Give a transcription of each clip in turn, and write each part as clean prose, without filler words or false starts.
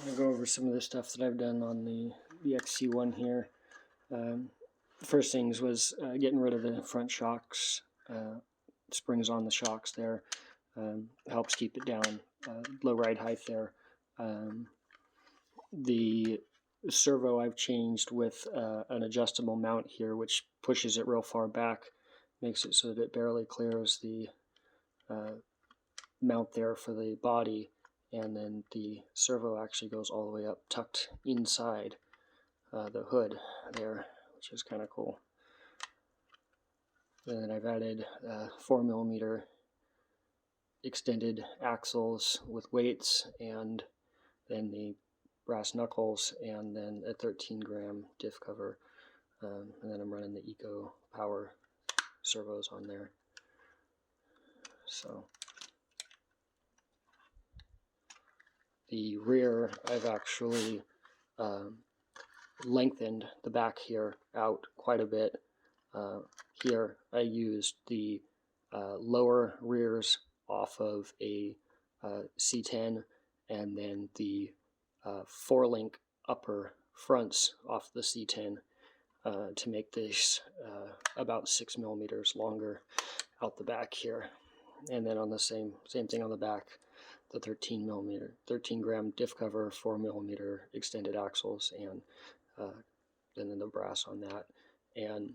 I'm going to go over some of the stuff that I've done on the XC-1 here. The first things was getting rid of the front shocks, springs on the shocks there, helps keep it down, low ride height there. The servo I've changed with an adjustable mount here, which pushes it real far back, makes it so that it barely clears the mount there for the body, and then the servo actually goes all the way up, tucked inside the hood there, which is kind of cool. And then I've added 4mm extended axles with weights, and then the brass knuckles, and then a 13-gram diff cover, and then I'm running the Eco Power servos on there. So the rear, I've actually lengthened the back here out quite a bit. Here I used the lower rears off of a C10, and then the 4-link upper fronts off the C10 to make this about 6mm longer out the back here. And then on the same thing on the back, the 13-gram diff cover, 4mm extended axles, and then the brass on that. And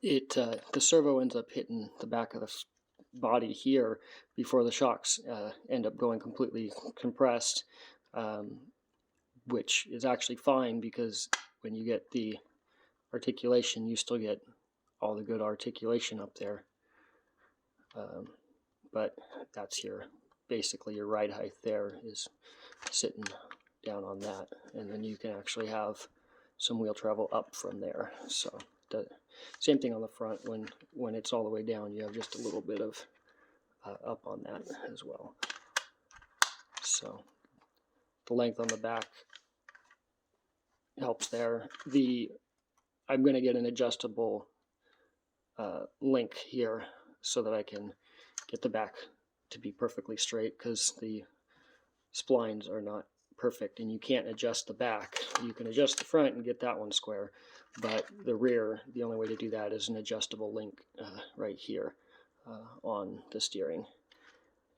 the servo ends up hitting the back of the body here before the shocks end up going completely compressed, which is actually fine, because when you get the articulation, you still get all the good articulation up there. But that's basically your ride height there is sitting down on that, and then you can actually have some wheel travel up from there. So the same thing on the front. When it's all the way down, you have just a little bit of up on that as well. So the length on the back helps there. I'm going to get an adjustable link here so that I can get the back to be perfectly straight, because the splines are not perfect and you can't adjust the back. You can adjust the front and get that one square, but the rear, the only way to do that is an adjustable link right here on the steering.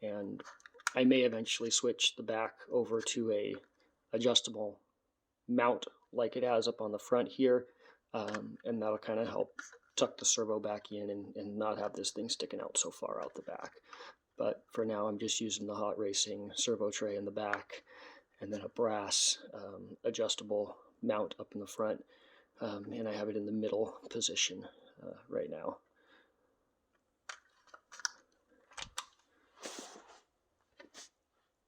And I may eventually switch the back over to a adjustable mount like it has up on the front here, and that'll kind of help tuck the servo back in and not have this thing sticking out so far out the back. But for now, I'm just using the Hot Racing servo tray in the back, and then a brass adjustable mount up in the front, and I have it in the middle position right now.